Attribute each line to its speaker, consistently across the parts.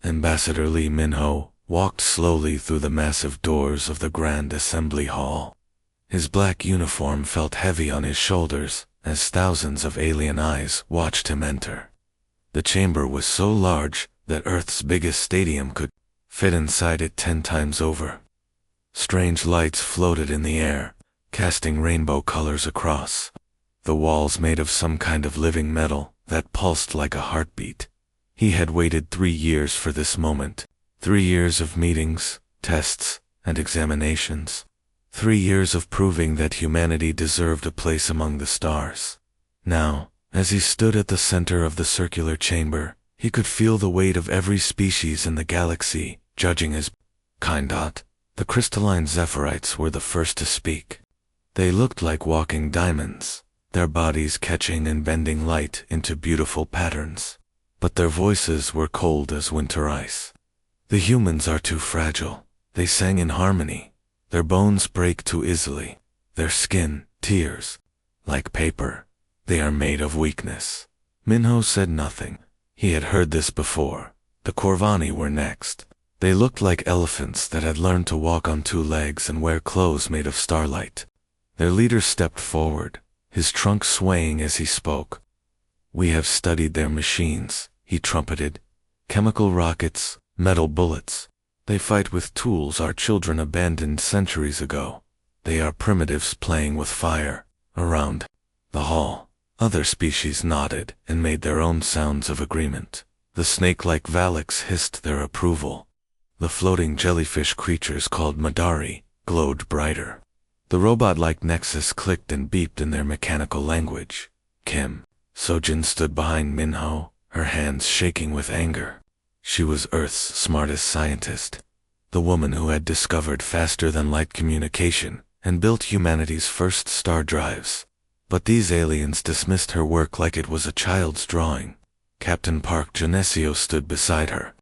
Speaker 1: Ambassador Lee Minho walked slowly through the massive doors of the Grand Assembly Hall. His black uniform felt heavy on his shoulders as thousands of alien eyes watched him enter. The chamber was so large that Earth's biggest stadium could fit inside it 10 times over. Strange lights floated in the air, casting rainbow colors across. The walls made of some kind of living metal that pulsed like a heartbeat. He had waited 3 years for this moment. 3 years of meetings, tests, and examinations. 3 years of proving that humanity deserved a place among the stars. Now, as he stood at the center of the circular chamber, he could feel the weight of every species in the galaxy, judging his kind. The crystalline Zephyrites were the first to speak. They looked like walking diamonds, their bodies catching and bending light into beautiful patterns. But their voices were cold as winter ice. The humans are too fragile, they sang in harmony. Their bones break too easily. Their skin, tears, like paper. They are made of weakness. Minho said nothing. He had heard this before. The Corvani were next. They looked like elephants that had learned to walk on 2 legs and wear clothes made of starlight. Their leader stepped forward, his trunk swaying as he spoke. "We have studied their machines," he trumpeted. "Chemical rockets, metal bullets. They fight with tools our children abandoned centuries ago. They are primitives playing with fire." Around the hall, other species nodded and made their own sounds of agreement. The snake-like Valaks hissed their approval. The floating jellyfish creatures called Madari glowed brighter. The robot-like Nexus clicked and beeped in their mechanical language. Kim Sojin stood behind Minho, her hands shaking with anger. She was Earth's smartest scientist, the woman who had discovered faster-than-light communication and built humanity's first star drives. But these aliens dismissed her work like it was a child's drawing. Captain Park Genesio stood beside her,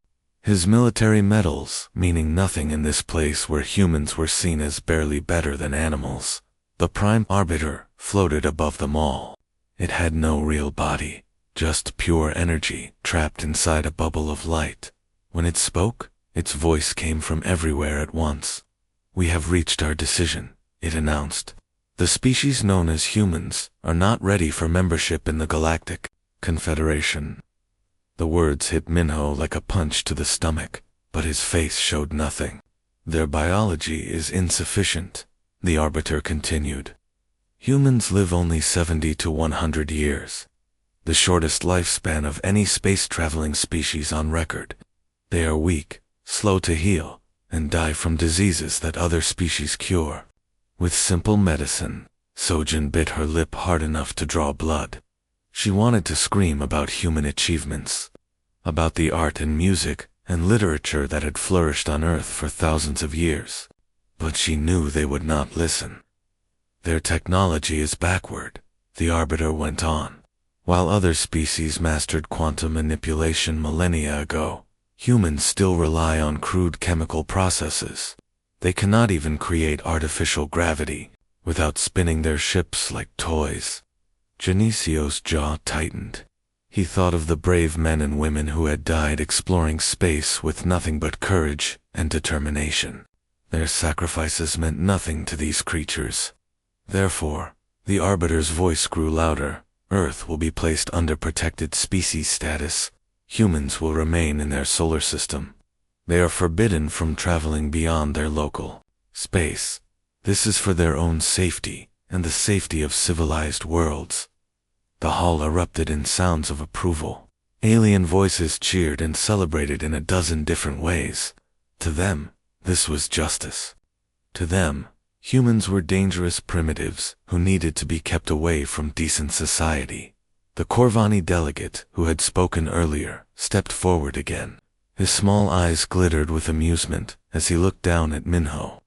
Speaker 1: his military medals meaning nothing in this place where humans were seen as barely better than animals. The Prime Arbiter floated above them all. It had no real body, just pure energy trapped inside a bubble of light. When it spoke, its voice came from everywhere at once. "We have reached our decision," it announced. "The species known as humans are not ready for membership in the Galactic Confederation." The words hit Minho like a punch to the stomach, but his face showed nothing. "Their biology is insufficient," the Arbiter continued. "Humans live only 70 to 100 years, the shortest lifespan of any space-traveling species on record. They are weak, slow to heal, and die from diseases that other species cure. With simple medicine." Sojin bit her lip hard enough to draw blood. She wanted to scream about human achievements, about the art and music and literature that had flourished on Earth for thousands of years. But she knew they would not listen. "Their technology is backward," the Arbiter went on. "While other species mastered quantum manipulation millennia ago, humans still rely on crude chemical processes. They cannot even create artificial gravity without spinning their ships like toys." Genesio's jaw tightened. He thought of the brave men and women who had died exploring space with nothing but courage and determination. Their sacrifices meant nothing to these creatures. Therefore, the Arbiter's voice grew louder. "Earth will be placed under protected species status. Humans will remain in their solar system. They are forbidden from traveling beyond their local space. This is for their own safety and the safety of civilized worlds." The hall erupted in sounds of approval. Alien voices cheered and celebrated in a dozen different ways. To them, this was justice. To them, humans were dangerous primitives who needed to be kept away from decent society. The Corvani delegate, who had spoken earlier, stepped forward again. His small eyes glittered with amusement as he looked down at Minho.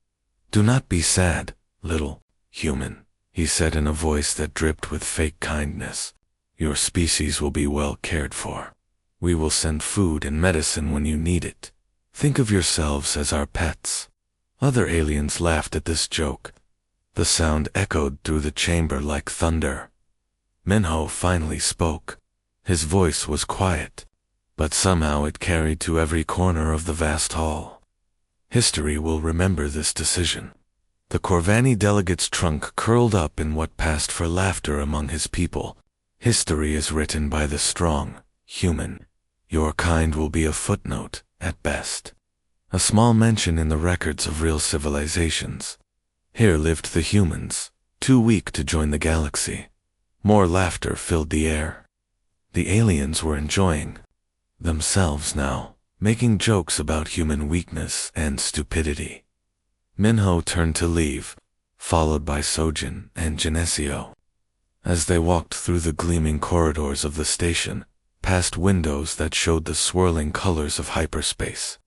Speaker 1: "Do not be sad, little human," he said in a voice that dripped with fake kindness. "Your species will be well cared for. We will send food and medicine when you need it. Think of yourselves as our pets." Other aliens laughed at this joke. The sound echoed through the chamber like thunder. Minho finally spoke. His voice was quiet, but somehow it carried to every corner of the vast hall. History will remember this decision. The Corvani delegate's trunk curled up in what passed for laughter among his people. History is written by the strong, human. Your kind will be a footnote, at best. A small mention in the records of real civilizations. Here lived the humans, too weak to join the galaxy. More laughter filled the air. The aliens were enjoying themselves now, making jokes about human weakness and stupidity. Minho turned to leave, followed by Sojin and Genesio. As they walked through the gleaming corridors of the station, past windows that showed the swirling colors of hyperspace,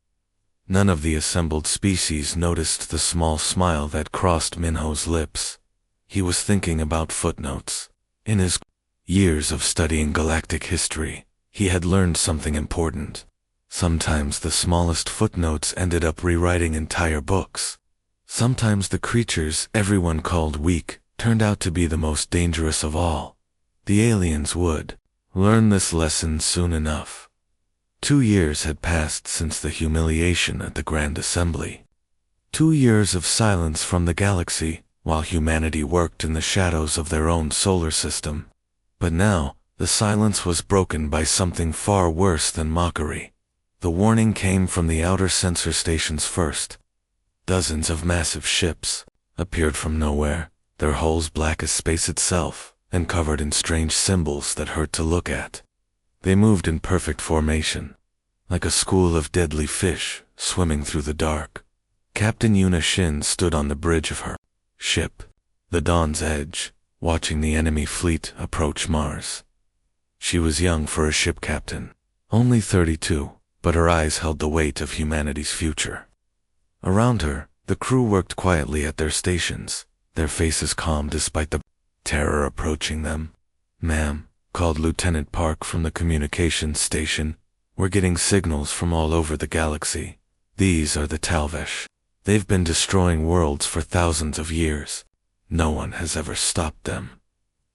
Speaker 1: none of the assembled species noticed the small smile that crossed Minho's lips. He was thinking about footnotes. In his years of studying galactic history, he had learned something important. Sometimes the smallest footnotes ended up rewriting entire books. Sometimes the creatures everyone called weak turned out to be the most dangerous of all. The aliens would learn this lesson soon enough. 2 years had passed since the humiliation at the Grand Assembly. 2 years of silence from the galaxy, while humanity worked in the shadows of their own solar system. But now, the silence was broken by something far worse than mockery. The warning came from the outer sensor stations first. Dozens of massive ships appeared from nowhere, their hulls black as space itself, and covered in strange symbols that hurt to look at. They moved in perfect formation, like a school of deadly fish swimming through the dark. Captain Yuna Shin stood on the bridge of her ship, the Dawn's Edge, watching the enemy fleet approach Mars. She was young for a ship captain, only 32, but her eyes held the weight of humanity's future. Around her, the crew worked quietly at their stations, their faces calm despite the terror approaching them. "Ma'am," called Lieutenant Park from the communications station, "we're getting signals from all over the galaxy. These are the Talvesh. They've been destroying worlds for thousands of years. No one has ever stopped them."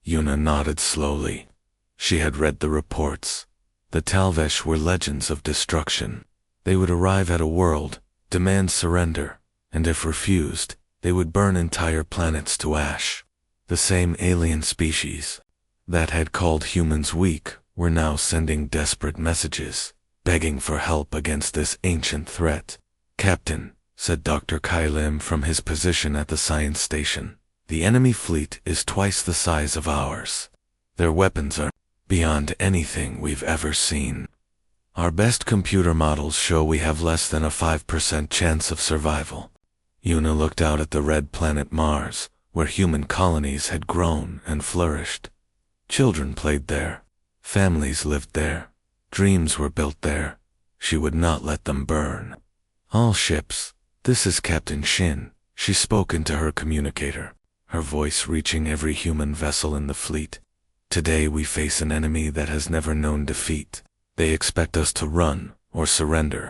Speaker 1: Yuna nodded slowly. She had read the reports. The Talvesh were legends of destruction. They would arrive at a world, demand surrender, and if refused, they would burn entire planets to ash. The same alien species that had called humans weak were now sending desperate messages, begging for help against this ancient threat. "Captain," said Dr. Kai Lim from his position at the science station, "the enemy fleet is twice the size of ours. Their weapons are beyond anything we've ever seen. Our best computer models show we have less than a 5% chance of survival." Yuna looked out at the red planet Mars, where human colonies had grown and flourished. Children played there. Families lived there. Dreams were built there. She would not let them burn. "All ships, this is Captain Shin," she spoke into her communicator, her voice reaching every human vessel in the fleet. "Today we face an enemy that has never known defeat. They expect us to run or surrender.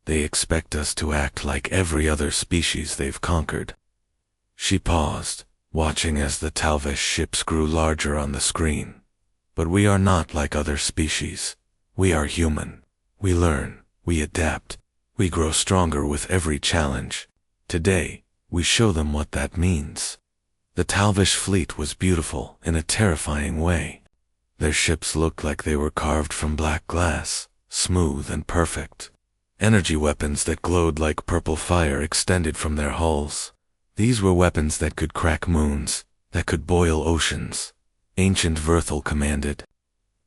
Speaker 1: They expect us to act like every other species they've conquered." She paused, watching as the Talvesh ships grew larger on the screen. "But we are not like other species. We are human. We learn, we adapt, we grow stronger with every challenge. Today, we show them what that means." The Talvesh fleet was beautiful in a terrifying way. Their ships looked like they were carved from black glass, smooth and perfect. Energy weapons that glowed like purple fire extended from their hulls. These were weapons that could crack moons, that could boil oceans. Ancient Verthal commanded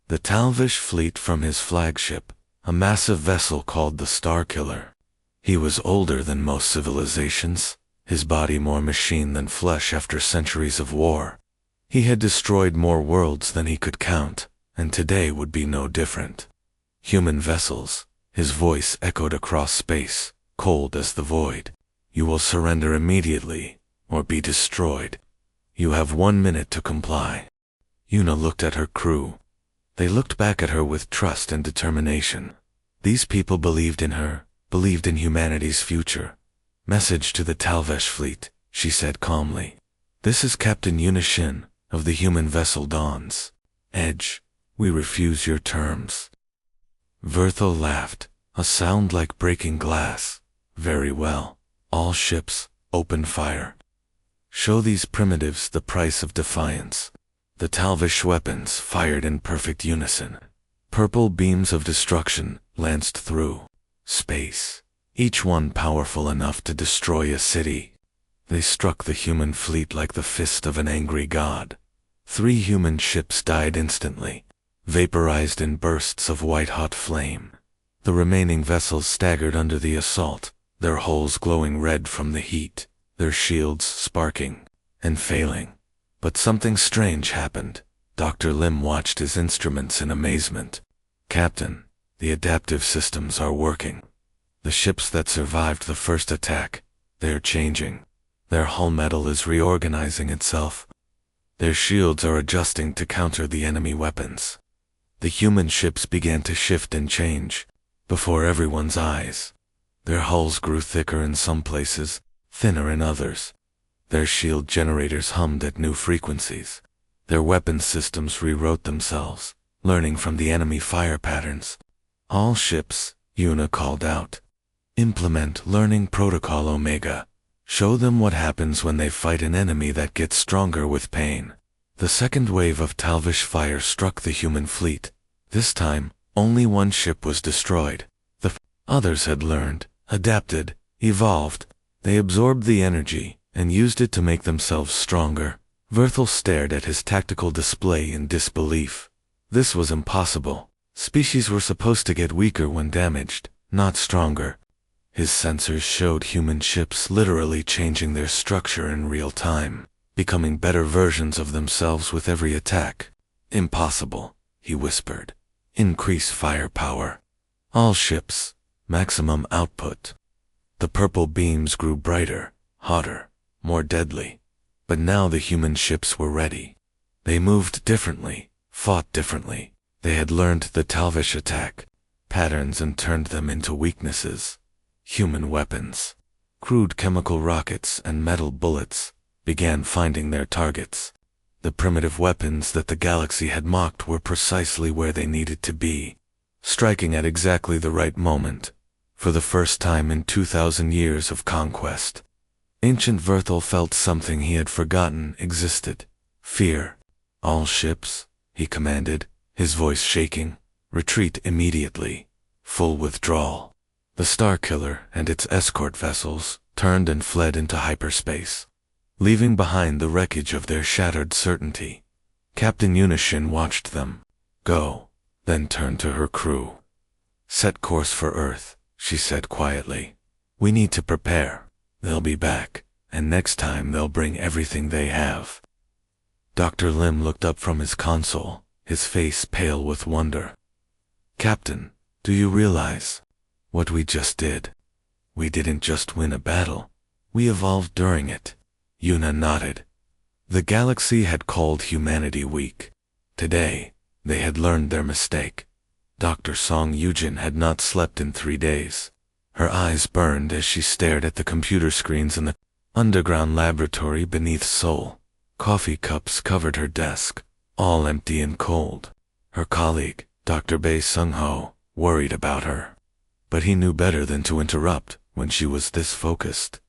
Speaker 1: the Talvesh fleet from his flagship, a massive vessel called the Starkiller. He was older than most civilizations, his body more machine than flesh after centuries of war. He had destroyed more worlds than he could count, and today would be no different. "Human vessels," his voice echoed across space, cold as the void. "You will surrender immediately, or be destroyed. You have 1 minute to comply." Yuna looked at her crew. They looked back at her with trust and determination. These people believed in her, believed in humanity's future. "Message to the Talvesh fleet," she said calmly. "This is Captain Yuna Shin, of the human vessel Dawn's Edge. We refuse your terms." Verthel laughed, a sound like breaking glass. Very well. All ships, open fire. Show these primitives the price of defiance. The Talvish weapons fired in perfect unison. Purple beams of destruction lanced through space, each one powerful enough to destroy a city. They struck the human fleet like the fist of an angry god. 3 human ships died instantly, vaporized in bursts of white-hot flame. The remaining vessels staggered under the assault, their hulls glowing red from the heat, their shields sparking and failing. But something strange happened. Dr. Lim watched his instruments in amazement. Captain, the adaptive systems are working. The ships that survived the first attack, they're changing. Their hull metal is reorganizing itself. Their shields are adjusting to counter the enemy weapons. The human ships began to shift and change before everyone's eyes. Their hulls grew thicker in some places, thinner in others. Their shield generators hummed at new frequencies. Their weapon systems rewrote themselves, learning from the enemy fire patterns. All ships, Yuna called out. Implement Learning Protocol Omega. Show them what happens when they fight an enemy that gets stronger with pain. The second wave of Talvish fire struck the human fleet. This time, only one ship was destroyed. The others had learned, adapted, evolved. They absorbed the energy and used it to make themselves stronger. Verthel stared at his tactical display in disbelief. This was impossible. Species were supposed to get weaker when damaged, not stronger. His sensors showed human ships literally changing their structure in real time, becoming better versions of themselves with every attack. Impossible, he whispered. Increase firepower. All ships, maximum output. The purple beams grew brighter, hotter, more deadly. But now the human ships were ready. They moved differently, fought differently. They had learned the Talvish attack patterns and turned them into weaknesses. Human weapons, crude chemical rockets and metal bullets, began finding their targets. The primitive weapons that the galaxy had mocked were precisely where they needed to be, striking at exactly the right moment. For the first time in 2,000 years of conquest, Ancient Verthel felt something he had forgotten existed. Fear. All ships, he commanded, his voice shaking. Retreat immediately. Full withdrawal. The Starkiller and its escort vessels turned and fled into hyperspace, leaving behind the wreckage of their shattered certainty. Captain Unishin watched them go, then turned to her crew. Set course for Earth, she said quietly. We need to prepare. They'll be back, and next time they'll bring everything they have. Dr. Lim looked up from his console, his face pale with wonder. Captain, do you realize what we just did? We didn't just win a battle. We evolved during it. Yuna nodded. The galaxy had called humanity weak. Today, they had learned their mistake. Dr. Song Yujin had not slept in 3 days. Her eyes burned as she stared at the computer screens in the underground laboratory beneath Seoul. Coffee cups covered her desk, all empty and cold. Her colleague, Dr. Bae Sung-ho, worried about her. But he knew better than to interrupt when she was this focused.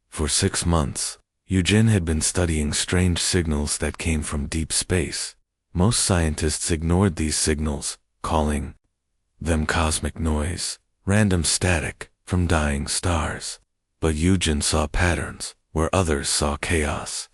Speaker 1: For 6 months, Yujin had been studying strange signals that came from deep space. Most scientists ignored these signals, calling them cosmic noise, random static from dying stars. But Yujin saw patterns where others saw chaos.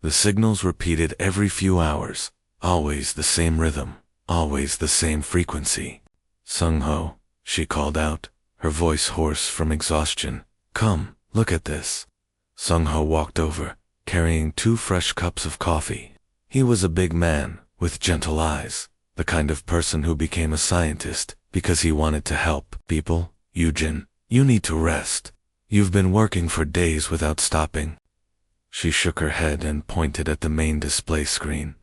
Speaker 1: The signals repeated every few hours, always the same rhythm, always the same frequency. Sung-ho, she called out, her voice hoarse from exhaustion. Come, look at this. Sung-ho walked over, carrying 2 fresh cups of coffee. He was a big man, with gentle eyes, the kind of person who became a scientist because he wanted to help people. Yujin, you need to rest. You've been working for days without stopping. She shook her head and pointed at the main display screen.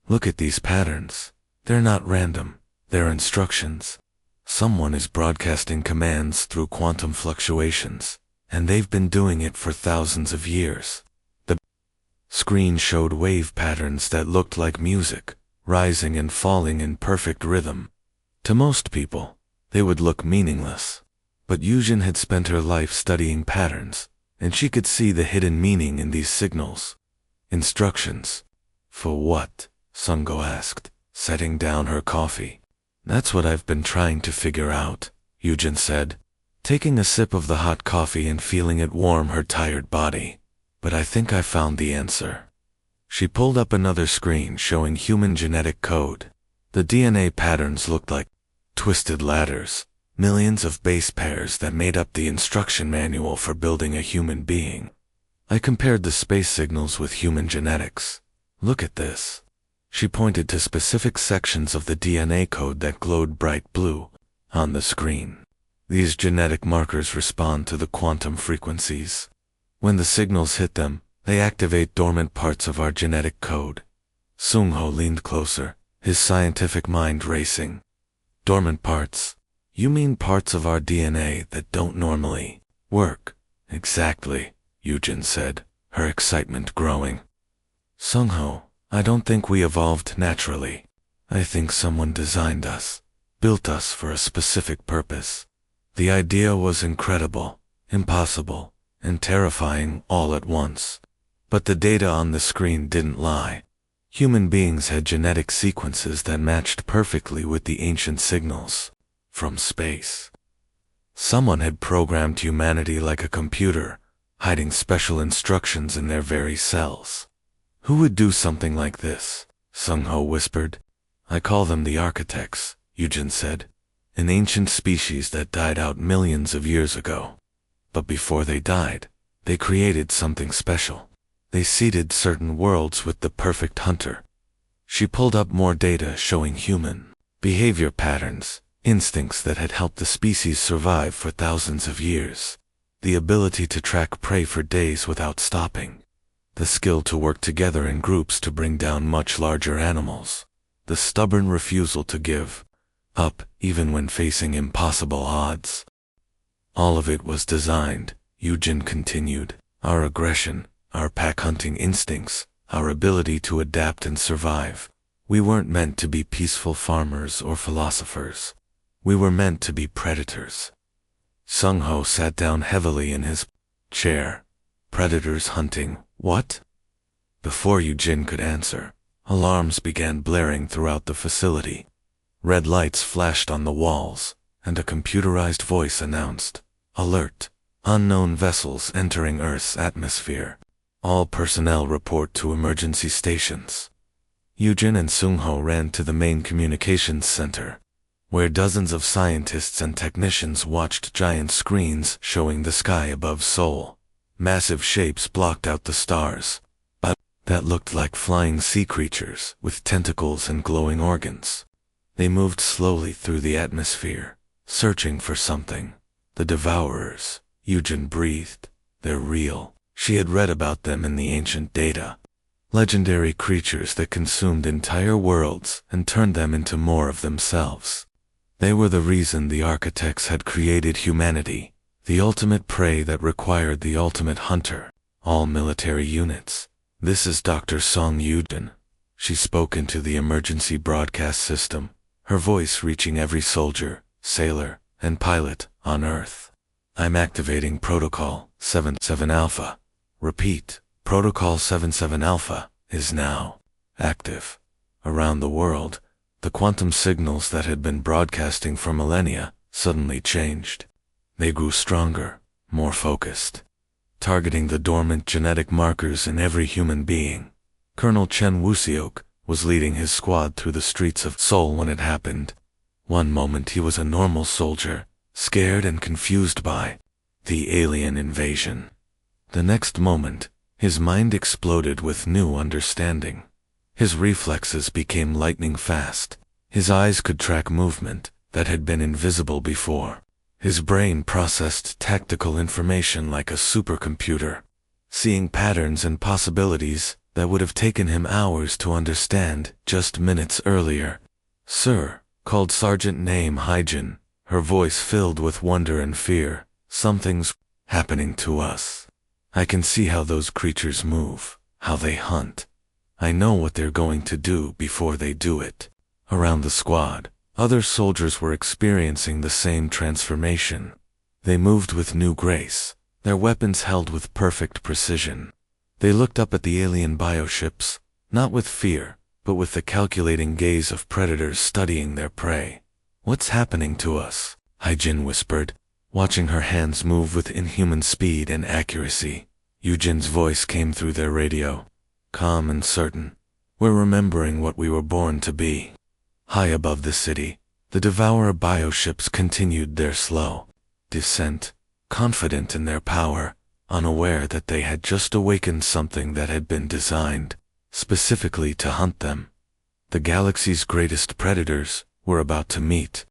Speaker 1: Look at these patterns. They're not random. They're instructions. Someone is broadcasting commands through quantum fluctuations, and they've been doing it for thousands of years. The screen showed wave patterns that looked like music, rising and falling in perfect rhythm. To most people, they would look meaningless. But Yujin had spent her life studying patterns, and she could see the hidden meaning in these signals. Instructions. For what? Sungo asked, setting down her coffee. That's what I've been trying to figure out, Yujin said, taking a sip of the hot coffee and feeling it warm her tired body. But I think I found the answer. She pulled up another screen showing human genetic code. The DNA patterns looked like twisted ladders, millions of base pairs that made up the instruction manual for building a human being. I compared the space signals with human genetics. Look at this. She pointed to specific sections of the DNA code that glowed bright blue on the screen. These genetic markers respond to the quantum frequencies. When the signals hit them, they activate dormant parts of our genetic code. Sungho leaned closer, his scientific mind racing. Dormant parts? You mean parts of our DNA that don't normally work? Exactly, Yujin said, her excitement growing. Sungho, I don't think we evolved naturally. I think someone designed us, built us for a specific purpose. The idea was incredible, impossible, and terrifying all at once. But the data on the screen didn't lie. Human beings had genetic sequences that matched perfectly with the ancient signals from space. Someone had programmed humanity like a computer, hiding special instructions in their very cells. Who would do something like this? Sungho whispered. I call them the architects, Yujin said, an ancient species that died out millions of years ago. But before they died, they created something special. They seeded certain worlds with the perfect hunter. She pulled up more data showing human behavior patterns, instincts that had helped the species survive for thousands of years. The ability to track prey for days without stopping. The skill to work together in groups to bring down much larger animals. The stubborn refusal to give up even when facing impossible odds. All of it was designed, Yujin continued. Our aggression, our pack-hunting instincts, our ability to adapt and survive. We weren't meant to be peaceful farmers or philosophers. We were meant to be predators. Sungho sat down heavily in his chair. Predators hunting, what? Before Yujin could answer, alarms began blaring throughout the facility. Red lights flashed on the walls, and a computerized voice announced, Alert! Unknown vessels entering Earth's atmosphere. All personnel report to emergency stations. Yujin and Sungho ran to the main communications center, where dozens of scientists and technicians watched giant screens showing the sky above Seoul. Massive shapes blocked out the stars, but that looked like flying sea creatures with tentacles and glowing organs. They moved slowly through the atmosphere, searching for something. The Devourers, Yujin breathed. They're real. She had read about them in the ancient data. Legendary creatures that consumed entire worlds and turned them into more of themselves. They were the reason the architects had created humanity, the ultimate prey that required the ultimate hunter. All military units. This is Dr. Song Yujin. She spoke into the emergency broadcast system, her voice reaching every soldier, sailor, and pilot on Earth. I'm activating Protocol 77 Alpha. Repeat, Protocol 77 Alpha is now active. Around the world, the quantum signals that had been broadcasting for millennia suddenly changed. They grew stronger, more focused, targeting the dormant genetic markers in every human being. Colonel Chen Wuseok was leading his squad through the streets of Seoul when it happened. One moment he was a normal soldier, scared and confused by the alien invasion. The next moment, his mind exploded with new understanding. His reflexes became lightning fast. His eyes could track movement that had been invisible before. His brain processed tactical information like a supercomputer, seeing patterns and possibilities that would have taken him hours to understand just minutes earlier. Sir, called Sergeant Name Hyjin, her voice filled with wonder and fear. Something's happening to us. I can see how those creatures move, how they hunt. I know what they're going to do before they do it. Around the squad, Other soldiers were experiencing the same transformation. They moved with new grace, their weapons held with perfect precision. They looked up at the alien bioships, not with fear, but with the calculating gaze of predators studying their prey. "What's happening to us?" Haijin whispered, watching her hands move with inhuman speed and accuracy. Yujin's voice came through their radio, calm and certain. "We're remembering what we were born to be." High above the city, the Devourer bioships continued their slow descent, confident in their power, unaware that they had just awakened something that had been designed specifically to hunt them. The galaxy's greatest predators were about to meet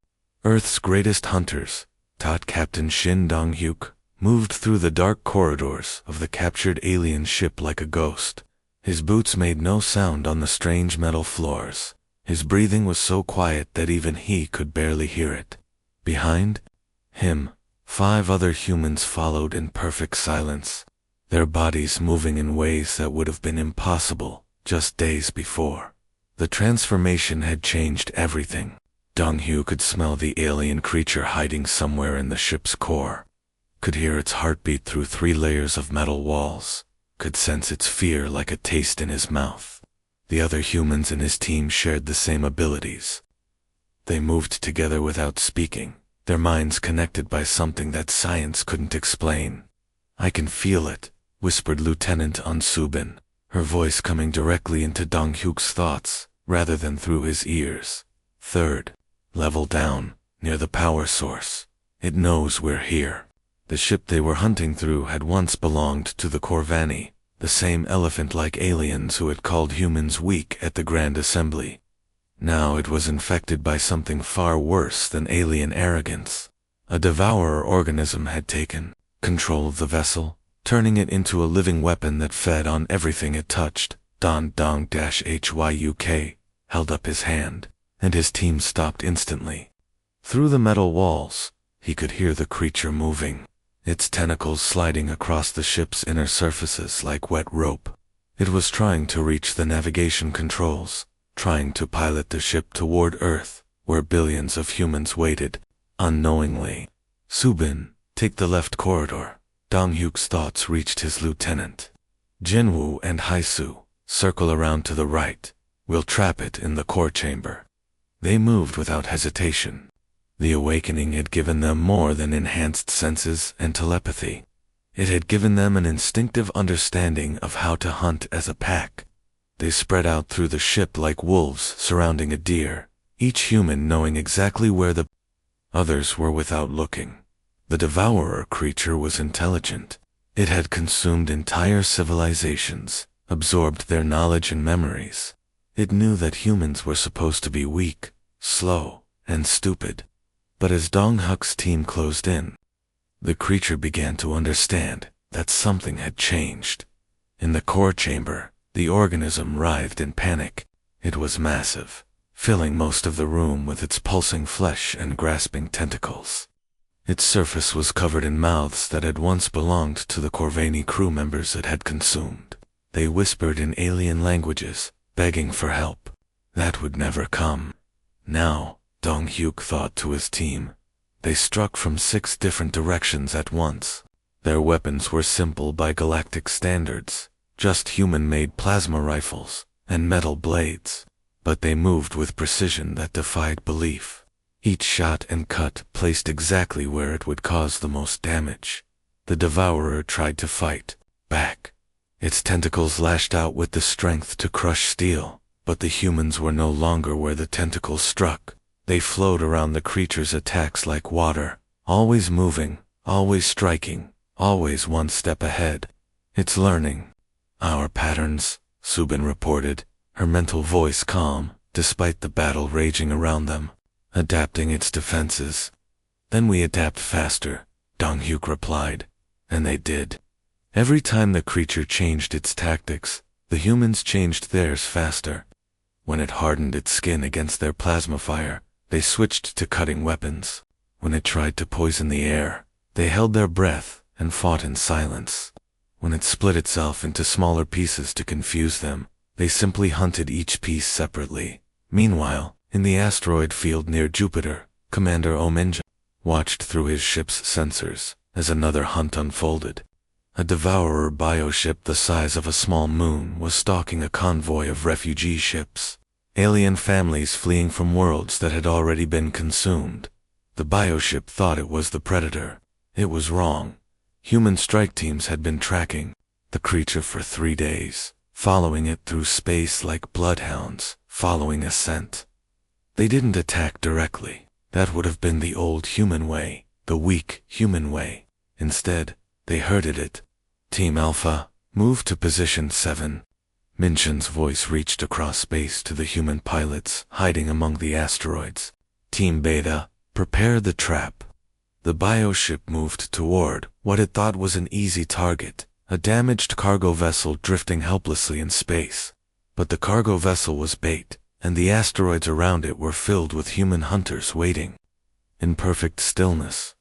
Speaker 1: Earth's greatest hunters. Captain Shin Dong-hyuk moved through the dark corridors of the captured alien ship like a ghost. His boots made no sound on the strange metal floors. His breathing was so quiet that even he could barely hear it. Behind him, 5 other humans followed in perfect silence, their bodies moving in ways that would have been impossible just days before. The transformation had changed everything. Dong-hyu could smell the alien creature hiding somewhere in the ship's core, could hear its heartbeat through 3 layers of metal walls, could sense its fear like a taste in his mouth. The other humans in his team shared the same abilities. They moved together without speaking, their minds connected by something that science couldn't explain. "I can feel it," whispered Lieutenant Unsubin, her voice coming directly into Dong-hyuk's thoughts, rather than through his ears. "Third level down, near the power source. It knows we're here." The ship they were hunting through had once belonged to the Corvani, the same elephant-like aliens who had called humans weak at the Grand Assembly. Now it was infected by something far worse than alien arrogance. A devourer organism had taken control of the vessel, turning it into a living weapon that fed on everything it touched. Don Dong-HYUK held up his hand, and his team stopped instantly. Through the metal walls, he could hear the creature moving, its tentacles sliding across the ship's inner surfaces like wet rope. It was trying to reach the navigation controls, trying to pilot the ship toward Earth, where billions of humans waited, unknowingly. "Subin, take the left corridor." Dong-hyuk's thoughts reached his lieutenant. "Jinwoo and Haisu, circle around to the right. We'll trap it in the core chamber." They moved without hesitation. The awakening had given them more than enhanced senses and telepathy. It had given them an instinctive understanding of how to hunt as a pack. They spread out through the ship like wolves surrounding a deer, each human knowing exactly where the others were without looking. The devourer creature was intelligent. It had consumed entire civilizations, absorbed their knowledge and memories. It knew that humans were supposed to be weak, slow, and stupid. But as Dong-hyuk's team closed in, the creature began to understand that something had changed. In the core chamber, the organism writhed in panic. It was massive, filling most of the room with its pulsing flesh and grasping tentacles. Its surface was covered in mouths that had once belonged to the Corvani crew members it had consumed. They whispered in alien languages, begging for help. That would never come. Now, Dong-hyuk thought to his team. They struck from 6 different directions at once. Their weapons were simple by galactic standards, just human-made plasma rifles and metal blades. But they moved with precision that defied belief. Each shot and cut placed exactly where it would cause the most damage. The devourer tried to fight back. Its tentacles lashed out with the strength to crush steel, but the humans were no longer where the tentacles struck. They flowed around the creature's attacks like water, always moving, always striking, always one step ahead. "It's learning our patterns," Subin reported, her mental voice calm, despite the battle raging around them. "Adapting its defenses. Then we adapt faster," Dong-hyuk replied, and they did. Every time the creature changed its tactics, the humans changed theirs faster. When it hardened its skin against their plasma fire, they switched to cutting weapons. When it tried to poison the air, they held their breath and fought in silence. When it split itself into smaller pieces to confuse them, they simply hunted each piece separately. Meanwhile, In the asteroid field near Jupiter, Commander Ominja watched through his ship's sensors as another hunt unfolded. A devourer bioship the size of a small moon was stalking a convoy of refugee ships, alien families fleeing from worlds that had already been consumed. The bioship thought it was the predator. It was wrong. Human strike teams had been tracking the creature for 3 days, following it through space like bloodhounds following a scent. They didn't attack directly. That would have been the old human way, the weak human way. Instead, they herded it. Team Alpha, move to position 7. Minchin's voice reached across space to the human pilots hiding among the asteroids. Team Beta, prepare the trap. The bioship moved toward what it thought was an easy target, a damaged cargo vessel drifting helplessly in space. But the cargo vessel was bait, and the asteroids around it were filled with human hunters waiting in perfect stillness.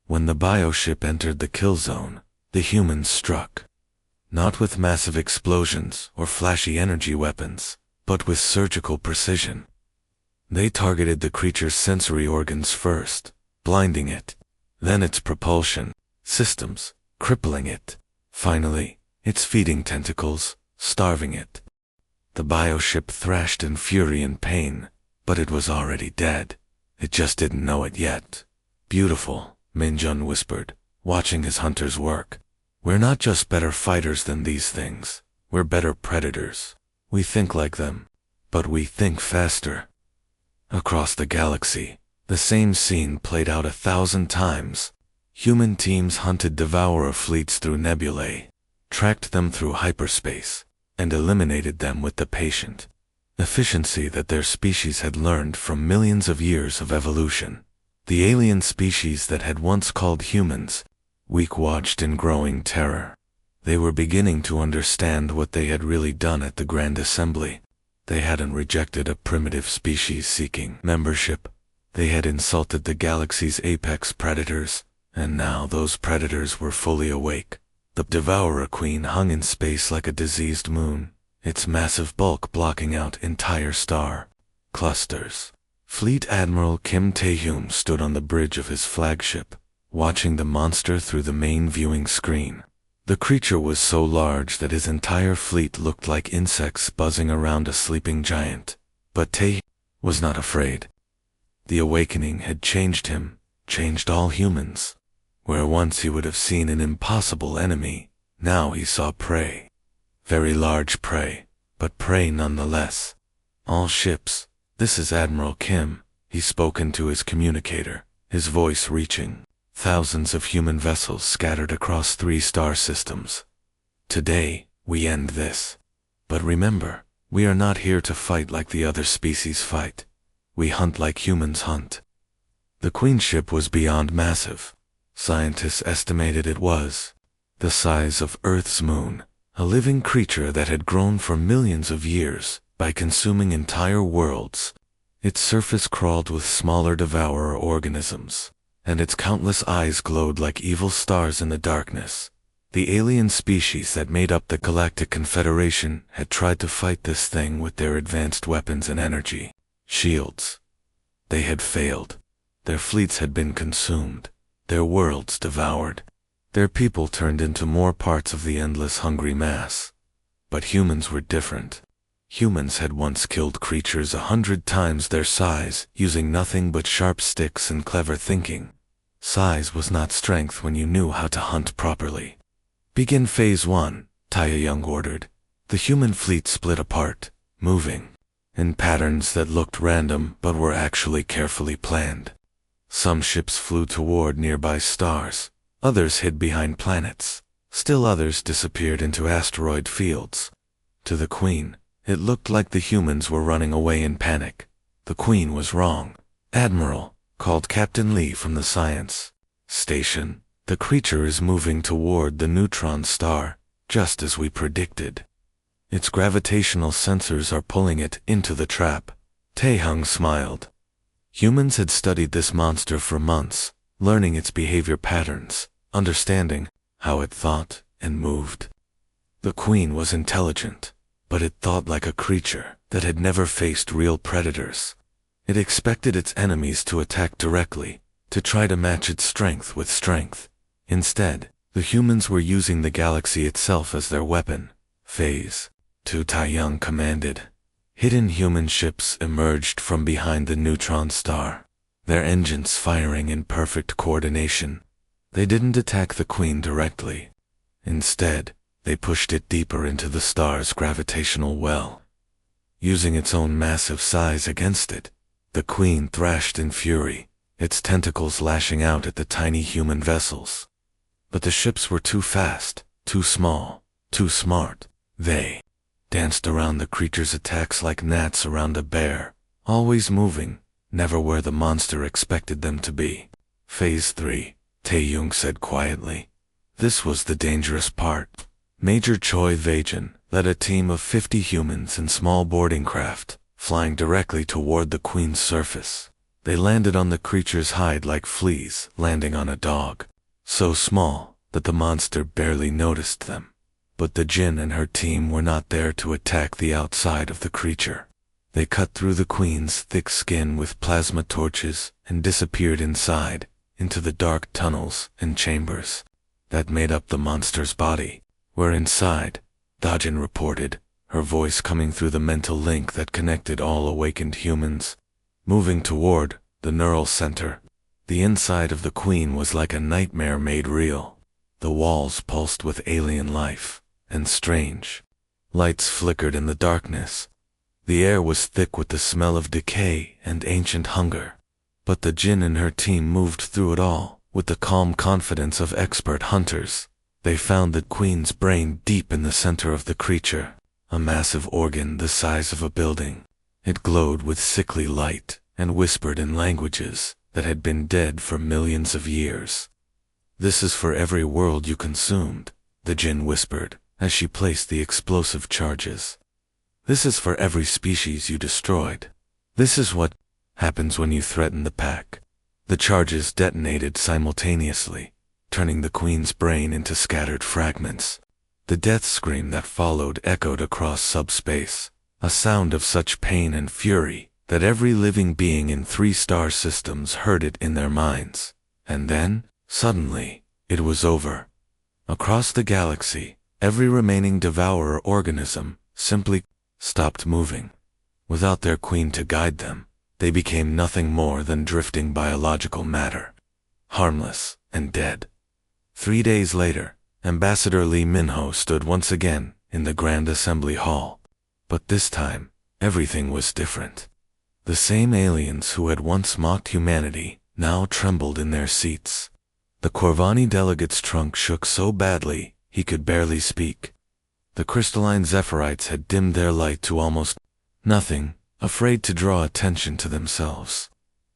Speaker 1: When the bioship entered the kill zone, the humans struck. Not with massive explosions or flashy energy weapons, but with surgical precision. They targeted the creature's sensory organs first, blinding it, then its propulsion systems, crippling it, finally, its feeding tentacles, starving it. The bioship thrashed in fury and pain, but it was already dead. It just didn't know it yet. Beautiful, Minjun whispered, watching his hunters work. We're not just better fighters than these things. We're better predators. We think like them, but we think faster. Across the galaxy, the same scene played out 1,000 times. Human teams hunted devourer fleets through nebulae, tracked them through hyperspace, and eliminated them with the patient efficiency that their species had learned from millions of years of evolution. The alien species that had once called humans weak watched in growing terror. They were beginning to understand what they had really done at the Grand Assembly. They hadn't rejected a primitive species seeking membership. They had insulted the galaxy's apex predators, and now those predators were fully awake. The Devourer Queen hung in space like a diseased moon, its massive bulk blocking out entire star clusters. Fleet Admiral Kim Tae-hyum stood on the bridge of his flagship, watching the monster through the main viewing screen. The creature was so large that his entire fleet looked like insects buzzing around a sleeping giant. But Tae was not afraid. The awakening had changed him, changed all humans. Where once he would have seen an impossible enemy, now he saw prey. Very large prey, but prey nonetheless. All ships, this is Admiral Kim, he spoke into his communicator, his voice reaching thousands of human vessels scattered across 3 star systems. Today, we end this. But remember, we are not here to fight like the other species fight. We hunt like humans hunt. The Queen ship was beyond massive. Scientists estimated it was the size of Earth's moon, a living creature that had grown for millions of years by consuming entire worlds. Its surface crawled with smaller devourer organisms, and its countless eyes glowed like evil stars in the darkness. The alien species that made up the Galactic Confederation had tried to fight this thing with their advanced weapons and energy shields. They had failed. Their fleets had been consumed, their worlds devoured, their people turned into more parts of the endless hungry mass. But humans were different. Humans had once killed creatures 100 times their size using nothing but sharp sticks and clever thinking. Size was not strength when you knew how to hunt properly. Begin Phase 1, Taya Young ordered. The human fleet split apart, moving in patterns that looked random but were actually carefully planned. Some ships flew toward nearby stars, others hid behind planets, still others disappeared into asteroid fields. To the Queen, it looked like the humans were running away in panic. The Queen was wrong. Admiral, called Captain Lee from the science station, the creature is moving toward the neutron star, just as we predicted. Its gravitational sensors are pulling it into the trap. Tae-hung smiled. Humans had studied this monster for months, learning its behavior patterns, understanding how it thought and moved. The Queen was intelligent, but it thought like a creature that had never faced real predators. It expected its enemies to attack directly, to try to match its strength with strength. Instead, the humans were using the galaxy itself as their weapon. Phase 2, Taiyang commanded. Hidden human ships emerged from behind the neutron star, their engines firing in perfect coordination. They didn't attack the Queen directly. Instead, they pushed it deeper into the star's gravitational well. Using its own massive size against it, the Queen thrashed in fury, its tentacles lashing out at the tiny human vessels. But the ships were too fast, too small, too smart. They danced around the creature's attacks like gnats around a bear, always moving, never where the monster expected them to be. Phase 3, Taeyong said quietly. This was the dangerous part. Major Choi Vajan led a team of 50 humans in small boarding craft, flying directly toward the Queen's surface. They landed on the creature's hide like fleas landing on a dog, so small that the monster barely noticed them. But the Jinn and her team were not there to attack the outside of the creature. They cut through the Queen's thick skin with plasma torches and disappeared inside, into the dark tunnels and chambers that made up the monster's body. We're inside, Dajin reported, her voice coming through the mental link that connected all awakened humans. Moving toward the neural center, the inside of the Queen was like a nightmare made real. The walls pulsed with alien life, and strange lights flickered in the darkness. The air was thick with the smell of decay and ancient hunger. But the Jinn and her team moved through it all, with the calm confidence of expert hunters. They found the Queen's brain deep in the center of the creature, a massive organ the size of a building. It glowed with sickly light and whispered in languages that had been dead for millions of years. This is for every world you consumed, the Jinn whispered, as she placed the explosive charges. This is for every species you destroyed. This is what happens when you threaten the pack. The charges detonated simultaneously, turning the Queen's brain into scattered fragments. The death scream that followed echoed across subspace, a sound of such pain and fury that every living being in 3 star systems heard it in their minds. And then, suddenly, it was over. Across the galaxy, every remaining devourer organism simply stopped moving. Without their Queen to guide them, they became nothing more than drifting biological matter, harmless and dead. 3 days later, Ambassador Lee Minho stood once again in the Grand Assembly Hall. But this time, everything was different. The same aliens who had once mocked humanity now trembled in their seats. The Corvani delegate's trunk shook so badly he could barely speak. The crystalline Zephyrites had dimmed their light to almost nothing, afraid to draw attention to themselves.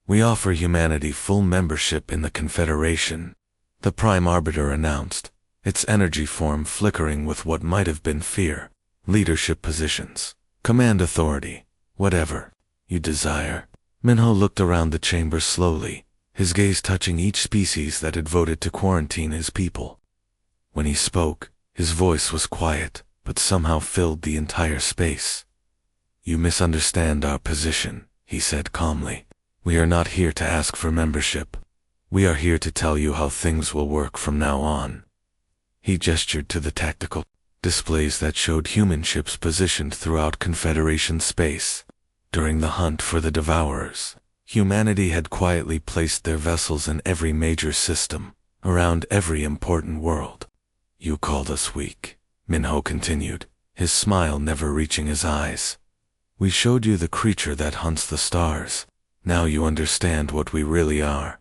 Speaker 1: We offer humanity full membership in the Confederation, the Prime Arbiter announced, its energy form flickering with what might have been fear. Leadership positions, command authority, whatever you desire. Minho looked around the chamber slowly, his gaze touching each species that had voted to quarantine his people. When he spoke, his voice was quiet, but somehow filled the entire space. You misunderstand our position, he said calmly. We are not here to ask for membership. We are here to tell you how things will work from now on. He gestured to the tactical displays that showed human ships positioned throughout Confederation space. During the hunt for the Devourers, humanity had quietly placed their vessels in every major system, around every important world. You called us weak, Minho continued, his smile never reaching his eyes. We showed you the creature that hunts the stars. Now you understand what we really are.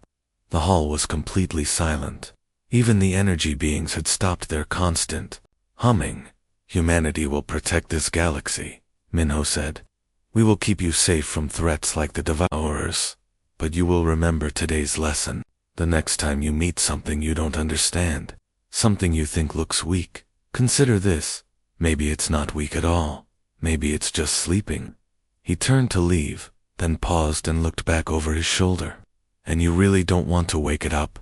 Speaker 1: The hall was completely silent. Even the energy beings had stopped their constant humming. Humanity will protect this galaxy, Minho said. We will keep you safe from threats like the Devourers. But you will remember today's lesson. The next time you meet something you don't understand, something you think looks weak, consider this. Maybe it's not weak at all. Maybe it's just sleeping. He turned to leave, then paused and looked back over his shoulder. And you really don't want to wake it up?